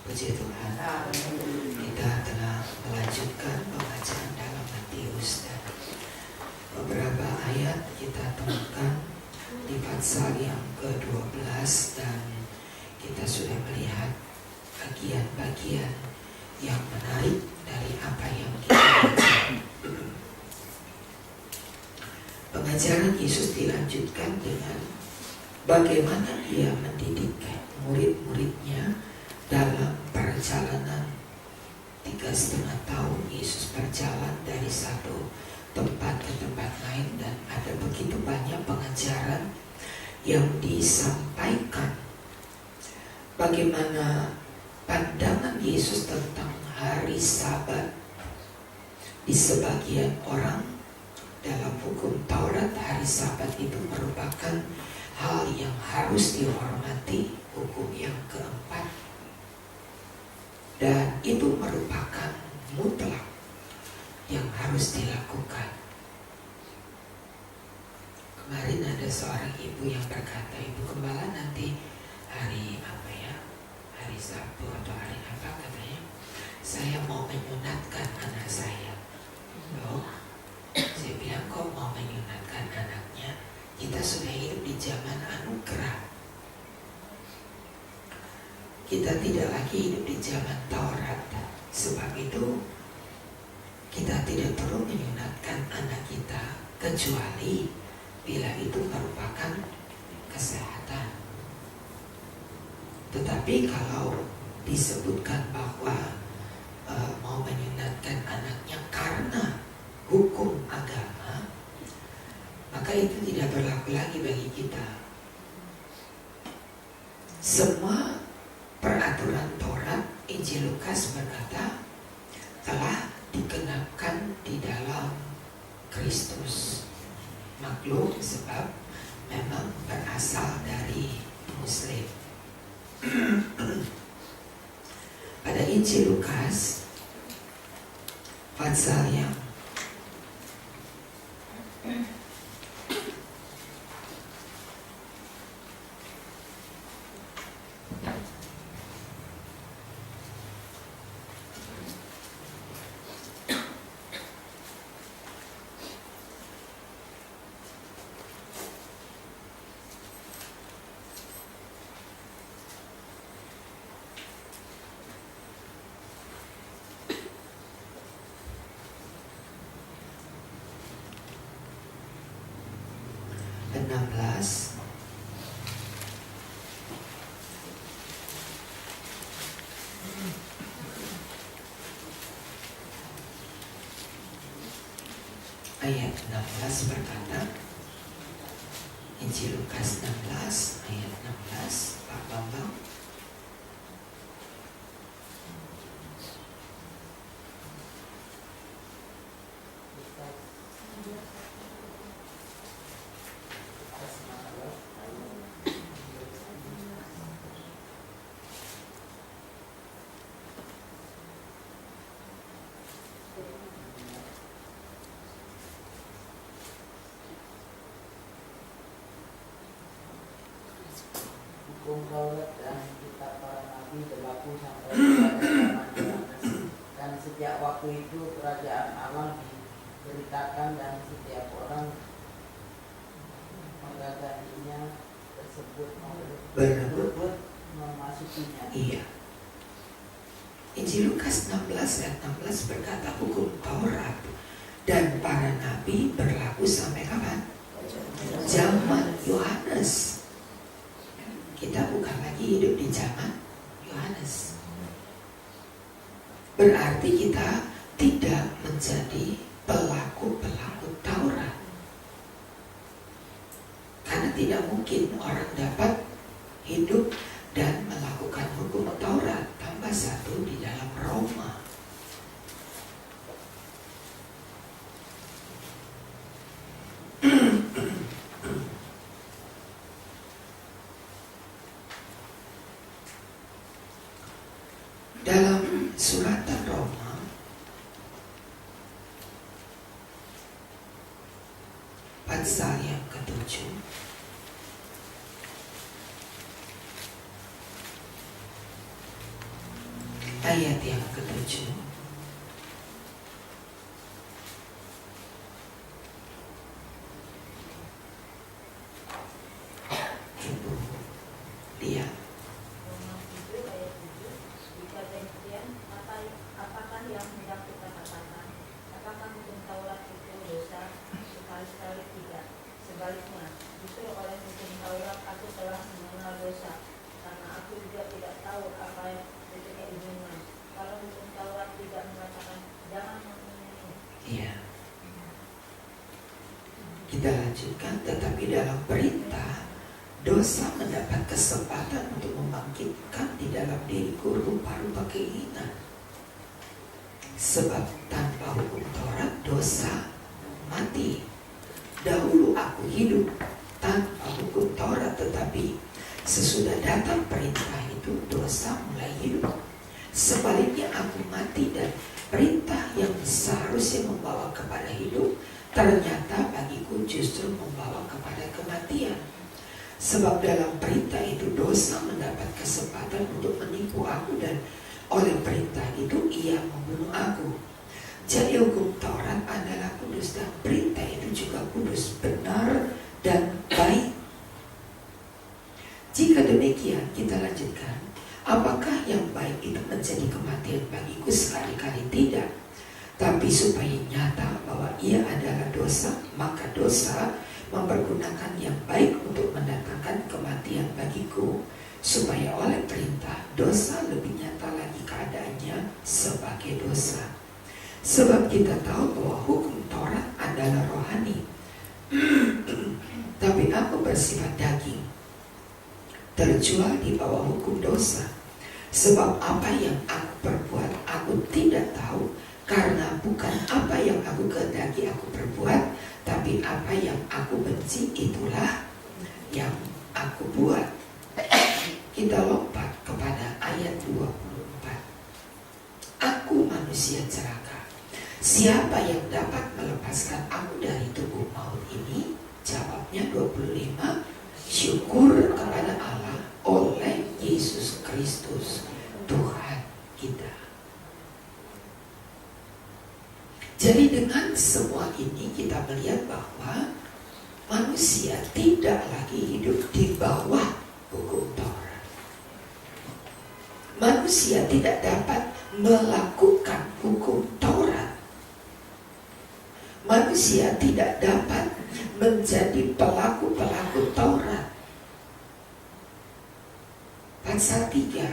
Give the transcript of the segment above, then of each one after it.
Puji Tuhan, kita telah melanjutkan pembacaan dalam Matius dan beberapa ayat kita temukan di pasal yang ke-12 dan kita sudah melihat bagian-bagian yang menarik dari apa yang kita baca. Pengajaran Yesus dilanjutkan dengan bagaimana Dia mendidik murid-muridnya dalam perjalanan 3,5 tahun. Yesus berjalan dari satu tempat ke tempat lain dan ada begitu banyak pengajaran yang disampaikan. Bagaimana pandangan Yesus tentang hari Sabat. Di sebagian orang dalam hukum Taurat, hari Sabat itu merupakan hal yang harus dihormati, hukum yang keempat, dan itu merupakan mutlak yang harus dilakukan. Kemarin ada seorang ibu yang berkata, Ibu Gembala, nanti hari apa ya, hari Sabtu atau hari apa katanya, saya mau menyunatkan anak saya. Loh, saya bilang, kok mau menyunatkan anaknya? Kita sudah hidup di zaman anugerah. Kita tidak lagi hidup di zaman Taurat. Sebab itu kita tidak perlu menyunatkan anak kita kecuali bila itu merupakan kesehatan. Tetapi kalau disebutkan bahwa mau menyunatkan anaknya karena hukum agama, maka itu tidak berlaku lagi bagi kita. Semua peraturan Taurat, Injil Lukas berkata, telah digenapkan di dalam Kristus. Maklum, sebab memang berasal dari Muslim. Pada Injil Lukas pasal yang ayat 16 berkata, Injil Lukas 16 ayat 16, Pak Bambang. Hukum Taurat dan kitab para nabi berlaku sampai pada zaman Yohanes, dan sejak waktu itu kerajaan Allah diberitakan dan setiap orang menggaganinya tersebut berebut memasukinya. Iya. Injil Lukas 16 ayat 16 berkata, hukum Taurat dan para nabi berlaku sampai kapan? Zaman Yohanes. Kita bukan lagi hidup di zaman Yohanes. Berarti kita tidak menjadi pelaku-pelaku Taurat. Karena tidak mungkin orang dapat hidup dan melakukan hukum Taurat tambah satu di dalam Roma. Dalam suratan Roma pasal yang ke-7 ayat yang ke-7. Ibu lihat. Roma 7 ayat 7. Jika demikian, apakah yang hendak kita katakan? Apakah hukum Taurat itu dosa? Sekali-sekali tidak. Sebaliknya, justru oleh hukum Taurat aku telah mengenal dosa, karena aku juga tidak tahu apa yang ketika ibunya. Kalau hukum Taurat tidak mengatakan jangan membunuh. Iya. Kita lanjutkan, tetapi dalam perintah dosa mendapat kesempatan untuk membangkitkan di dalam diriku rupa-rupa keinginan. Sebab tanpa hukum Taurat dosa mati. Dahulu aku hidup tanpa hukum Taurat, tetapi sesudah datang perintah itu dosa mulai hidup. Sebaliknya aku mati, dan perintah yang seharusnya membawa kepada hidup ternyata bagiku justru membawa kepada kematian. Sebab dalam perintah itu dosa mendapat kesempatan untuk menipu aku, dan oleh perintah itu ia membunuh aku. Jadi hukum Taurat adalah kudus, dan perintah itu juga kudus, benar dan baik. Jika demikian, kita lanjutkan. Apakah yang baik itu menjadi kematian bagiku? Sekali-kali tidak. Tapi supaya nyata bahwa ia adalah dosa, maka dosa mempergunakan yang baik untuk mendatangkan kematian bagiku, supaya oleh perintah dosa lebih nyata lagi keadaannya sebagai dosa. Sebab kita tahu bahwa hukum Taurat adalah rohani, tapi aku bersifat daging, terjual di bawah hukum dosa. Sebab apa yang aku perbuat aku tidak tahu, karena bukan apa yang aku kehendaki aku perbuat, tapi apa yang aku benci itulah yang aku buat. Kita lompat kepada ayat 24. Aku manusia celaka. Siapa yang dapat melepaskan aku dari tubuh maut ini? Jawabnya 25. Syukur kepada Allah oleh Yesus Kristus Tuhan kita. Jadi dengan semua ini kita melihat bahwa manusia tidak lagi hidup di bawah hukum Taurat. Manusia tidak dapat melakukan hukum Taurat. Manusia tidak dapat menjadi pelaku-pelaku Taurat. Pasal 3,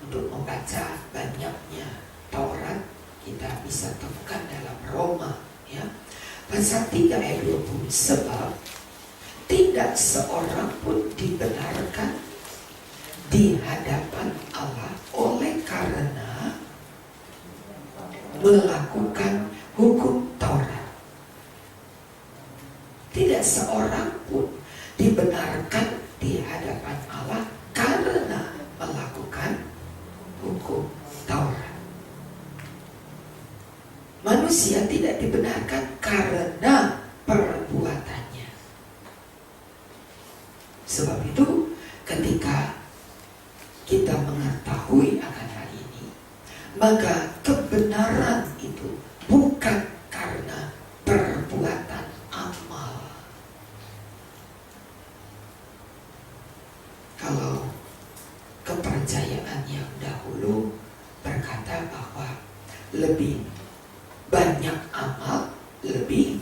untuk membaca banyaknya Taurat kita bisa temukan dalam Roma, ya. Pasal 3 ayat 20. Sebab tidak seorang pun dibenarkan di hadapan Allah oleh karena melakukan hukum Taurat. Tidak seorang pun dibenarkan di hadapan Allah karena melakukan hukum Taurat. Manusia tidak dibenarkan karena perbuatannya. Sebab itu ketika kita mengetahui akan hal ini, maka kebenaran itu bukan karena perbuatan amal. Kalau kepercayaan yang dahulu berkata bahwa lebih banyak amal lebih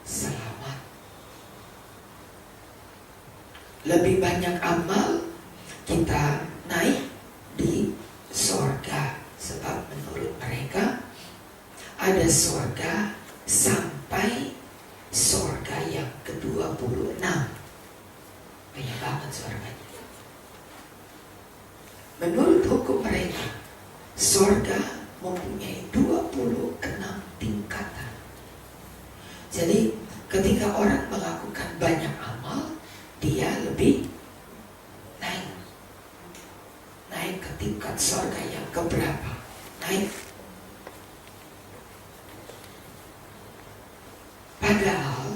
selamat. Lebih banyak amal kita naik di sorga. Sebab menurut mereka ada sorga sampai sorga yang ke-26. Banyak banget sorganya. Menurut hukum mereka, sorga mempunyai 26 tingkatan. Jadi ketika orang melakukan banyak amal, dia lebih naik ke tingkat sorga yang keberapa? Naik. Padahal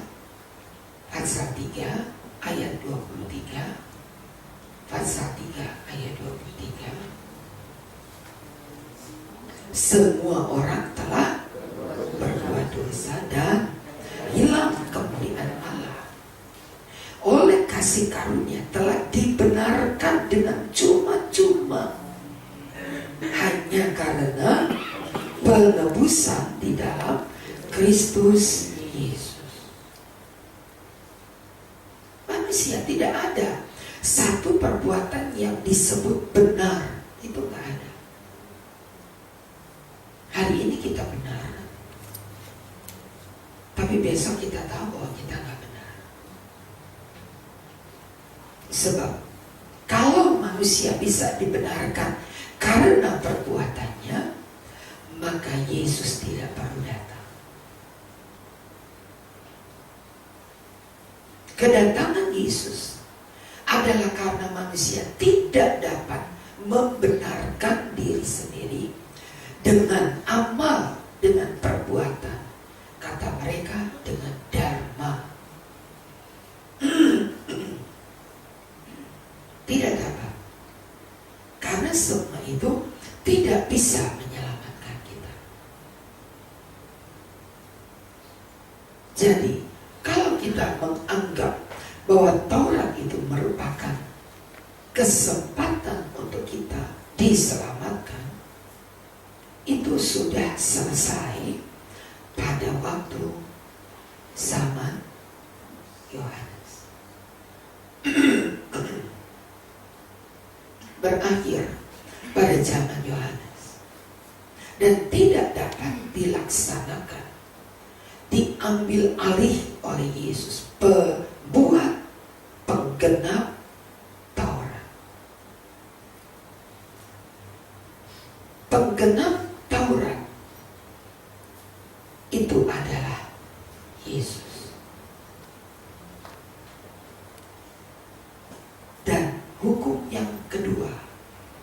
pasal 3 ayat 23, pasal 3 ayat 23, semua orang telah berbuat dosa dan hilang kemuliaan Allah. Oleh kasih karunia telah dibenarkan dengan cuma-cuma, hanya karena penebusan di dalam Kristus Yesus. Manusia tidak ada satu perbuatan yang disebut benar, itu nggak ada. Hari ini kita benar, tapi besok kita tahu bahwa kita nggak benar. Sebab kalau manusia bisa dibenarkan karena perbuatannya, maka Yesus tidak perlu datang. Kedatangan Yesus adalah karena manusia tidak dapat membenarkan diri sendiri dengan amal, dengan perbuatan. Kata mereka dengan dharma. Tidak dapat. Karena semua itu tidak bisa menyelamatkan kita. Jadi, kalau kita menganggap bahwa Taurat itu merupakan kesempatan untuk kita diselamatkan, itu sudah selesai pada waktu zaman Yohanes. Berakhir pada zaman Yohanes dan tidak dapat dilaksanakan, diambil alih oleh Yesus, pembuat penggenap Taurat. Penggenap Taurat itu adalah Yesus. Dan hukum yang kedua,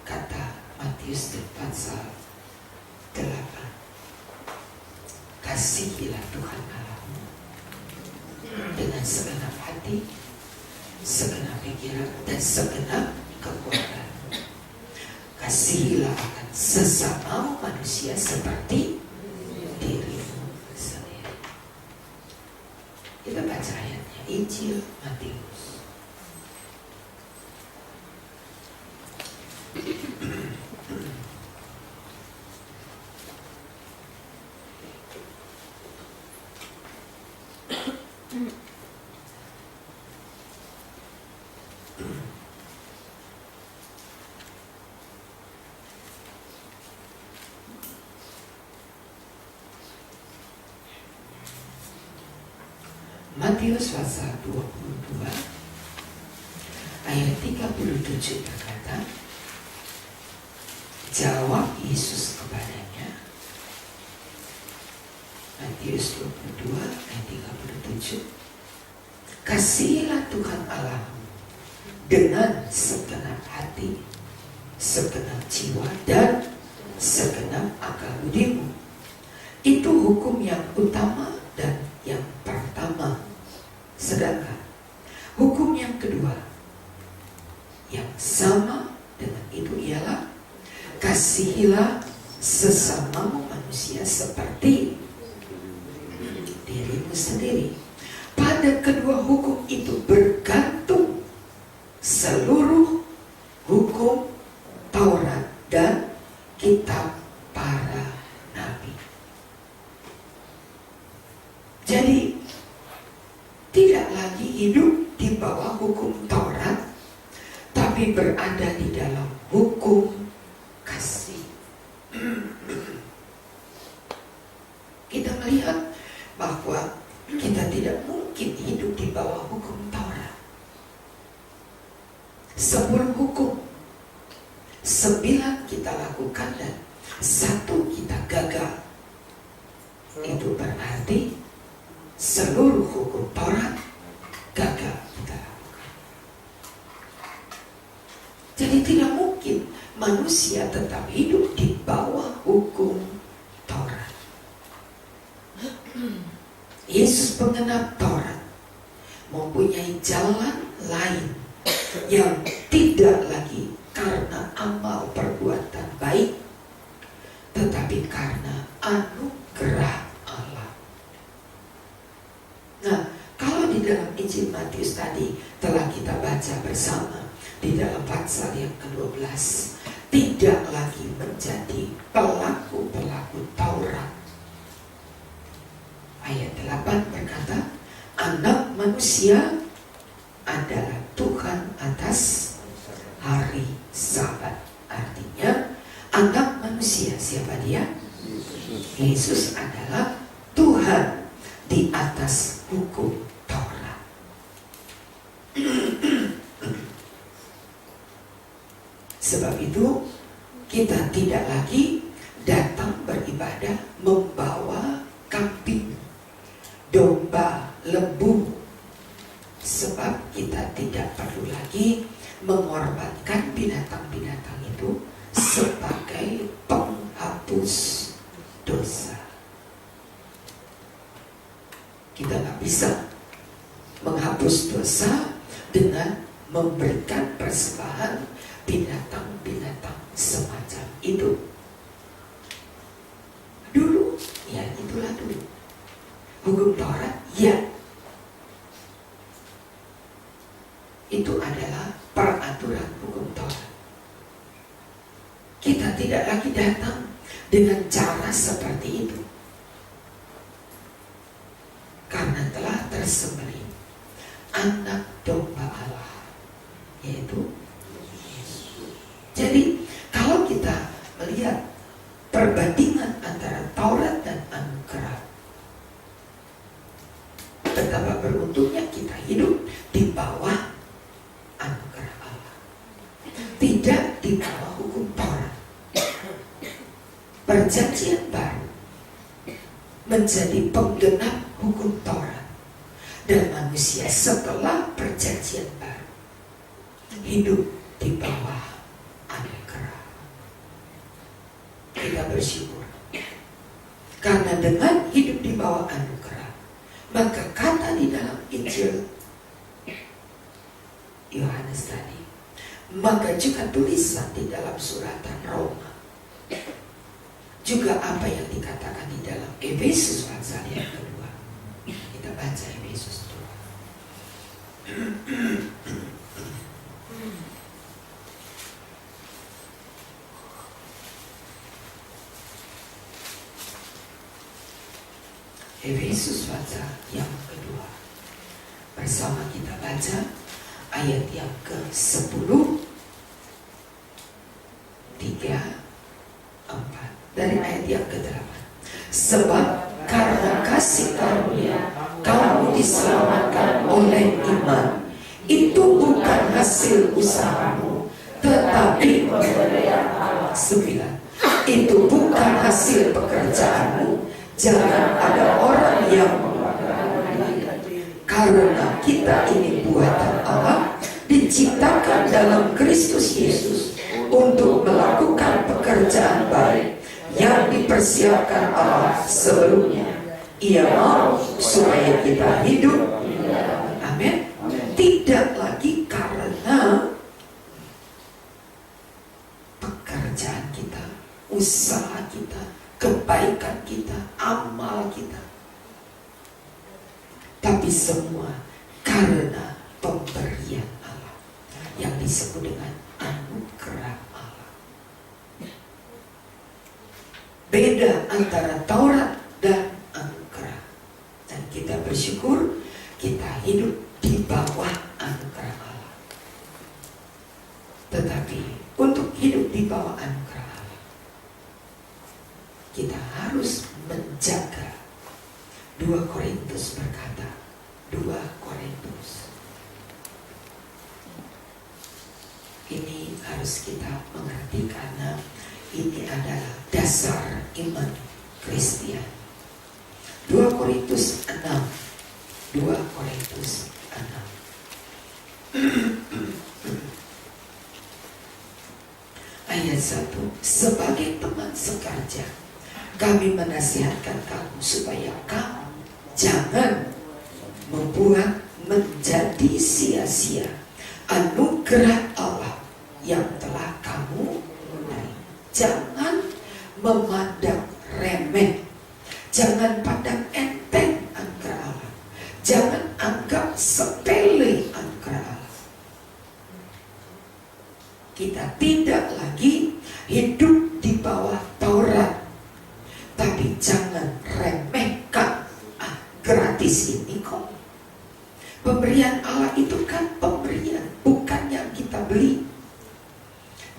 kata Matius pasal 8, kasihilah Tuhan Allahmu dengan segenap hati, segenap pikiran, dan segenap kekuatan. Kasihilah akan sesama manusia seperti dirimu sendiri. Kita baca ayatnya, Injil Matius. Matius pasal 22 ayat 37 berkata, jawab Yesus kepadanya. Matius 22 ayat 37, kasihilah Tuhan Allahmu dengan segenap hati, segenap jiwa, dan segenap akal budimu. Itu hukum yang utama dan yang pertama. Sedangkan hukum yang kedua yang sama dengan itu ialah kasihilah sesamamu manusia seperti dirimu sendiri. Pada kedua hukum itu bergantung seluruh hukum Taurat dan kitab para nabi. Jadi tidak lagi hidup di bawah hukum Taurat, tapi berada di dalam hukum kasih. Kita melihat bahwa kita tidak mungkin hidup di bawah hukum Taurat. 10 hukum, 9 kita lakukan dan 1 kita gagal. Itu berarti seluruh hukum Taurat gagal kita lakukan. Jadi tidak mungkin manusia tetap hidup di bawah hukum Taurat. Yesus penggenap Taurat mempunyai jalan lain yang tidak lagi karena amal perbuatan baik, tetapi Matius tadi telah kita baca bersama di dalam pasal yang ke-12, tidak lagi menjadi pelaku-pelaku Taurat. Ayat 8 berkata, Anak manusia adalah Tuhan atas hari Sabat. Artinya anak manusia, siapa dia? Yesus adalah Tuhan di atas hukum Taurat. Sebab itu kita tidak lagi datang beribadah membawa kambing, domba, lembu. Sebab kita tidak perlu lagi mengorbankan binatang-binatang itu sebagai penghapus dosa. Kita nggak bisa menghapus dosa dengan memberikan persembahan binatang-binatang semacam itu. Dulu, ya itulah dulu. Hukum Taurat, ya. Itu adalah peraturan hukum Taurat. Kita tidak lagi datang dengan cara seperti itu, karena telah tersembelih anak domba Allah, yaitu Yesus. Jadi kalau kita melihat perbandingan antara Taurat dan anugerah, betapa beruntungnya kita hidup di bawah anugerah Allah, tidak di bawah hukum Taurat. Perjanjian baru menjadi penggenap hukum Taurat, dan manusia setelah perjanjian baru hidup di bawah anugerah. Kita bersyukur karena dengan hidup di bawah anugerah, maka kata di dalam Injil Yohanes tadi, maka juga tulisan di dalam suratan Roma, juga apa yang dikatakan di dalam Efesus pasal yang kedua. Kita baca Efesus 2. Efesus pasal yang kedua. Bersama kita baca ayat yang ke-10, 3, 4. Dari ayat yang ke-8. Sebab karena kasih karunia kamu diselamatkan oleh iman. Itu bukan hasil usahamu, tetapi pemberian Allah. 9. Itu bukan hasil pekerjaanmu. Jangan ada orang yang karena kita ini buatan Allah, diciptakan dalam Kristus Yesus untuk melakukan pekerjaan baik yang dipersiapkan Allah sebelumnya. Ia mau supaya kita hidup. Amin. Tidak lagi karena pekerjaan kita, usaha kita, kebaikan kita, amal kita, tapi semua karena pemberian Allah yang disebut dengan anugerah Allah. Beda antara Taurat dan anugerah, dan kita bersyukur kita hidup di bawah anugerah Allah. Tetapi untuk hidup di bawah anugerah Allah, kita harus menjaga. 2 Korintus berkata, 2 Korintus, ini harus kita mengerti karena ini adalah dasar iman Kristian. 2 Korintus 6, 2 Korintus 6 ayat 1. Sebagai teman sekerja, kami menasihatkan kamu supaya kamu jangan membuat menjadi sia-sia anugerah Allah yang telah kamu menerima. Jangan memandang remeh, jangan pandang enteng anugerah Allah, jangan anggap sepele tidak lagi hidup di bawah Taurat. Tapi jangan remehkan, gratis ini kok. Pemberian Allah itu kan pemberian, bukan yang kita beli.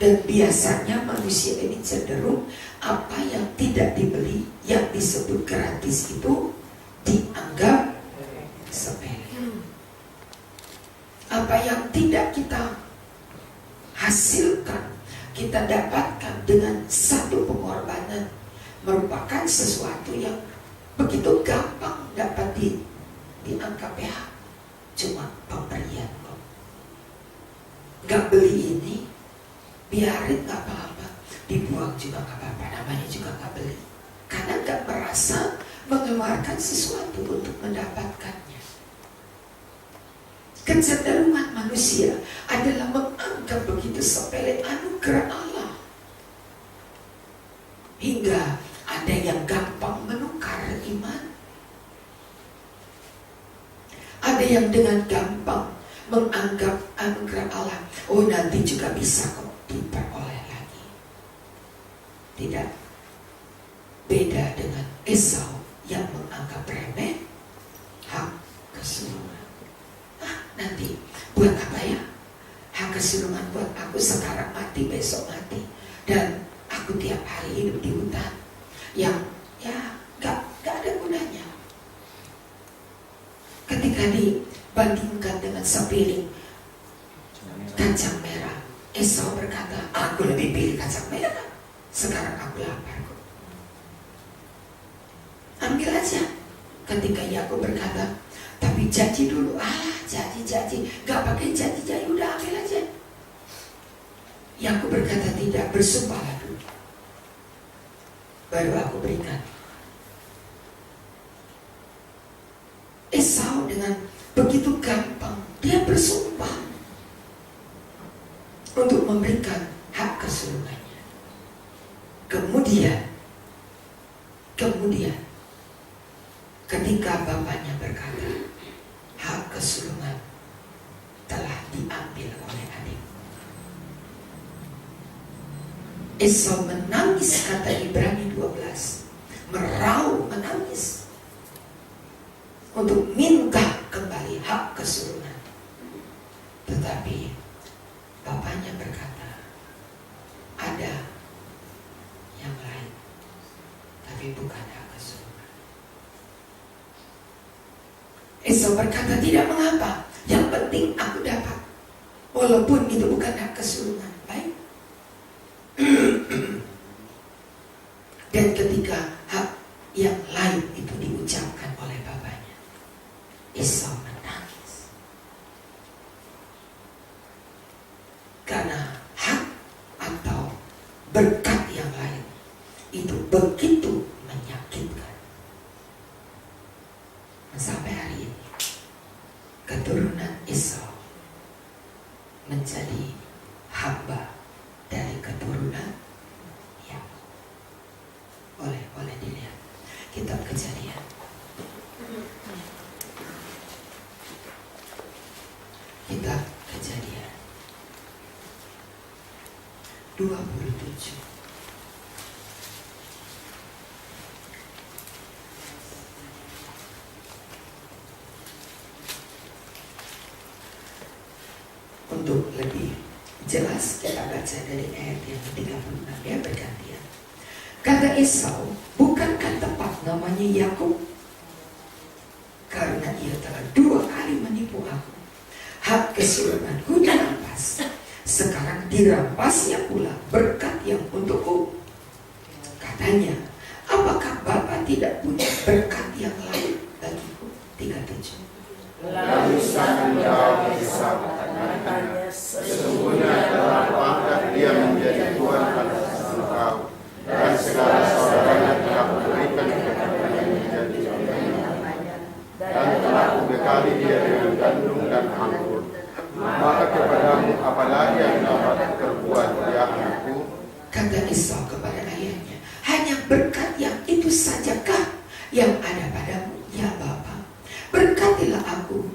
Dan biasanya manusia ini cenderung apa yang tidak dibeli, yang disebut gratis itu dianggap sepele. Apa yang tidak kita hasilkan, kita dapatkan dengan satu pengorbanan, merupakan sesuatu yang begitu gampang dapat dianggap ya, cuma pemberian kok. Gak beli ini, biarin gak apa-apa, dibuang juga gak apa-apa, namanya juga gak beli. Karena gak merasa mengeluarkan sesuatu untuk mendapatkannya. Kecenderungan manusia adalah menganggap begitu sepele anugerah Allah, hingga ada yang gampang menukar iman. Ada yang dengan gampang menganggap anugerah Allah, oh nanti juga bisa kok diperoleh lagi. Tidak. Beda dengan Esau yang menganggap remeh hak kesulungan. Nanti buat apa ya? Hak kesulungan buat aku sekarang mati, besok mati. Dan aku tiap hari hidup di hutan yang ya gak ada gunanya. Ketika dibandingkan dengan sepiring kacang merah, Esau berkata, aku lebih pilih kacang merah. Sekarang aku lapar kok. Ambil aja. Ketika Yakub berkata, tapi janji dulu, janji, gak pakai janji, udah ambil aja. Yakub berkata tidak, bersumpahlah dulu, baru aku berikan. Esau dengan begitu gampang, dia bersumpah untuk memberikan hak kesulungannya. Kemudian ketika bapaknya berkata, hak kesulungan telah diambil oleh adik, Esau menangis, kata Ibrani 12, meraup menangis untuk minta kembali hak kesulungan. Tetapi bapaknya berkata, ada yang lain, tapi bukan hak kesulungan. Esau berkata, tidak mengapa, yang penting aku dapat, walaupun itu bukan hak kesulungan. Baik. Dan ketika hak yang lain itu diucapkan oleh bapaknya, Esau menangis. Karena hak atau berkat yang lain itu begitu menyakitkan. Sampai hari ini keturunan Esau menjadi hamba dari keturunan Yakub. Boleh dilihat kitab Kejadian. Kitab Kejadian 27. Untuk lebih jelas kita baca dari ayat yang ke-36 ya, bergantian. Kata Esau, bukankah tepat namanya Yakub? Karena ia telah 2 kali menipu aku. Hak kesulunganku dirampas. Sekarang dirampasnya pula berkat yang untukku. Katanya, apakah Bapa tidak punya berkat yang lain bagiku? 37. Lalu Ishak menjawab Esau, katanya, sesungguhnya telah kuangkat dia menjadi tuan atas engkau, dan segala saudaranya telah kuberikan kepadanya menjadi contohnya, dan telah kubekali dia dengan gandum dan anggur. Maka kepadamu apalagi yang dapat terbuat, ya anakku? Kata Esau kepada ayahnya, hanya berkat yang itu sajakah yang ada padamu, ya Bapa? Berkatilah aku,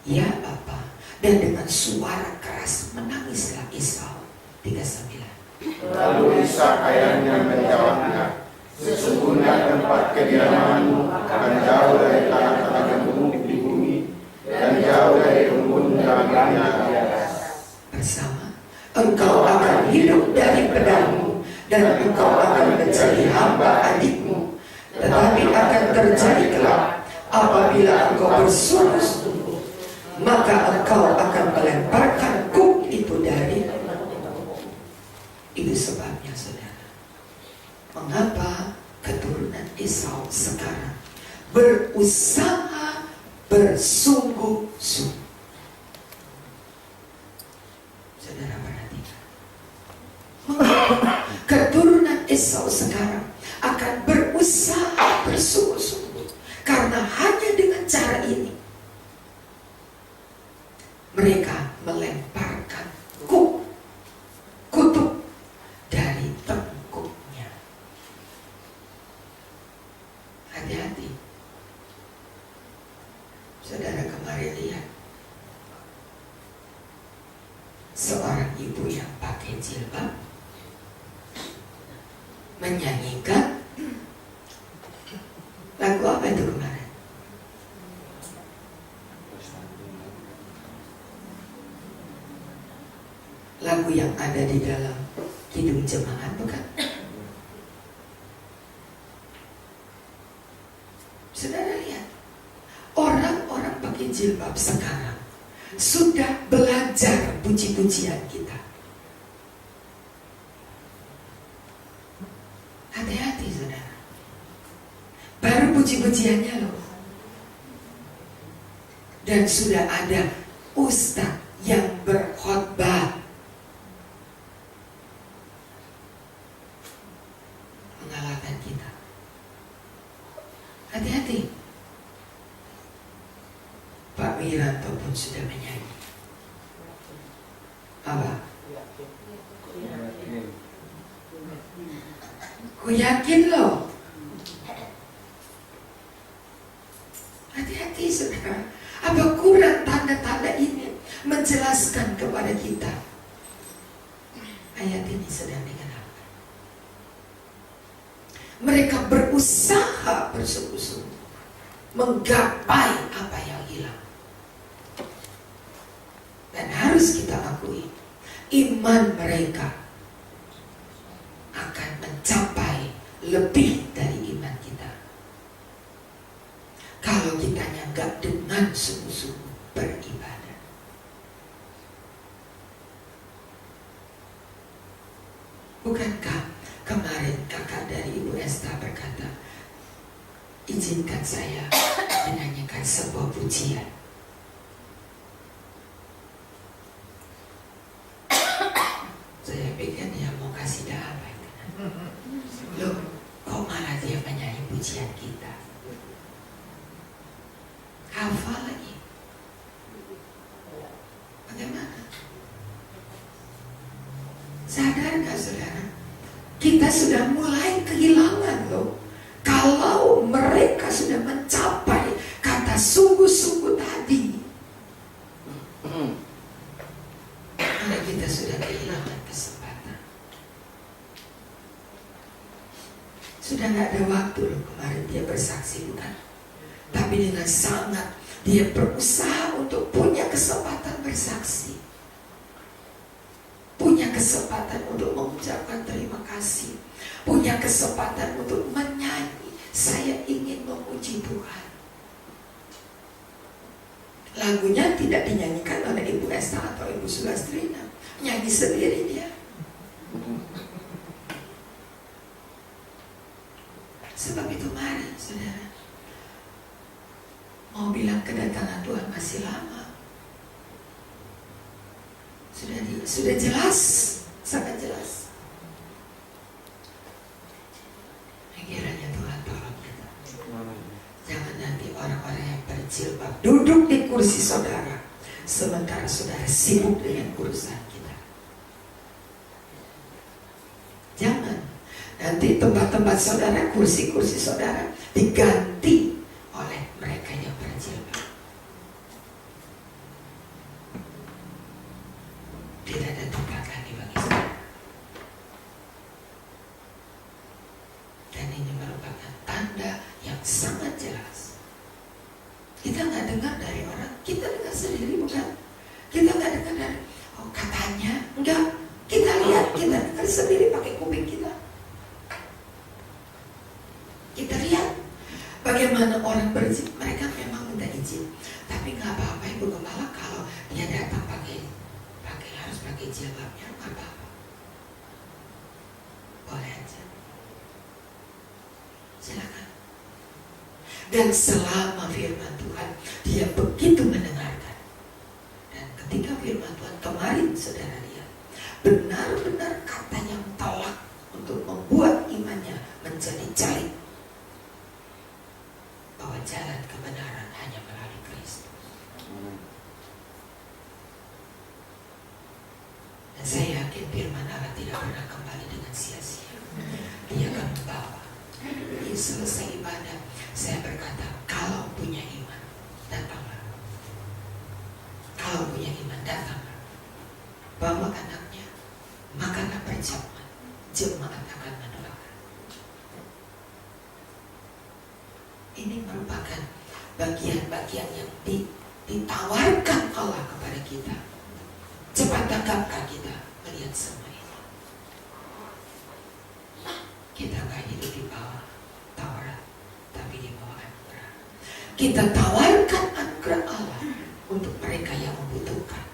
ya Bapa. Dan dengan suara keras menangislah Esau. 39. Lalu Ishak ayahnya menjawabnya, sesungguhnya tempat kediamanmu akan jauh dari tanah-tanah gemuk di bumi dan jauh dari embun langitnya di atas. Bersama, engkau akan hidup dari pedangmu dan engkau akan menjadi hamba adikmu. Tetapi akan terjadi kelak apabila engkau bersungguh-sungguh, maka engkau akan melemparkan kuk itu dari. Itu sebabnya saudara, mengapa keturunan Esau sekarang berusaha bersungguh-sungguh. Saudara perhatikan, mengapa keturunan Esau sekarang akan berusaha bersungguh-sungguh? Karena hanya dengan cara ini mereka melemparkan kutuk dari tengkuknya. Hati-hati. Saudara kemarin lihat seorang ibu yang pakai jilbab menyanyikan lagu apa itu kemarin? Lagu yang ada di dalam Kidung Jemaat, bukan? Saudara lihat, orang-orang pakai jilbab sekarang sudah belajar puji-pujian kita. Hati-hati saudara, baru puji-pujiannya loh. Dan sudah ada ustaz yang berkhotbah mengalahkan kita. Hati-hati. Pak Wiranto pun sudah menyanyi. Apa? Ku yakin loh. Hati-hati saudara. Apa kurang tanda-tanda ini menjelaskan kepada kita? Ayat ini sedang dikenalkan. Mereka berusaha bersungguh-sungguh menggapai apa yang hilang. Dan harus kita akui, iman mereka akan mencapai lebih dari iman kita kalau kita nggak dengan sungguh-sungguh beribadah. Bukankah kemarin kakak dari Ibu Esta berkata, izinkan saya menyanyikan sebuah pujian. Saya pikir dia mau kasih damai. Loh, kok malah dia menyanyi pujian kita? Hafal lagi. Bagaimana? Sadar gak saudara? Kita sudah mulai kehilangan loh. Kalau mereka sudah mencapai kata sungguh-sungguh tadi, karena kita sudah kehilangan kesempatan. Sudah gak ada waktu loh. Kemarin dia bersaksi, bukan? Tapi dengan sangat dia berusaha untuk punya kesempatan bersaksi, punya kesempatan untuk mengucapkan terima kasih, punya kesempatan untuk menyanyi, saya ingin memuji Tuhan. Lagunya tidak dinyanyikan oleh Ibu Esta atau Ibu Sulastrina, nyanyi sendiri dia. Sebab itu mari saudara, mau bilang kedatangan Tuhan masih lama. Sudah jelas, sangat jelas. Kiranya Tuhan tolong kita. Jangan nanti orang-orang yang berjilbab duduk di kursi saudara, sementara saudara sibuk dengan urusan kita. Jangan nanti tempat-tempat saudara, kursi-kursi saudara diganti oleh mereka yang berjilbab. Tidak ada tempat lagi bagi saudara. sangat jelas. Kita nggak dengar dari orang, kita dengar sendiri, bukan? Kita nggak dengar dari, oh katanya, enggak. Kita lihat, kita dengar sendiri pakai kuping kita. Kita lihat bagaimana orang berizin, mereka memang minta izin, tapi nggak apa-apa Ibu Gembala kalau dia datang harus pakai jilbabnya, nggak apa-apa, boleh aja, silakan. Dan selama firman Tuhan dia begitu mendengarkan, dan ketika firman Tuhan kemarin saudara lihat, benar-benar kata yang telak untuk membuat imannya menjadi jalik, bahwa jalan kebenaran hanya melalui Kristus. Dan saya yakin firman Allah tidak pernah kembali dengan sia-sia. Dia akan membawa. Jadi selesai ibadah, saya berkata, kalau punya iman, datanglah. Kalau punya iman, datanglah. Bawa anaknya, makanlah perjamuan, jemaat akan mendoakan. Ini merupakan bagian-bagian yang ditawarkan Allah kepada kita. Cepat tanggapkan kita melihat semua ini. Kita gak hidup di bawah tawaran, tapi di bawah anugerah. Kita tawarkan anugerah Allah untuk mereka yang membutuhkan.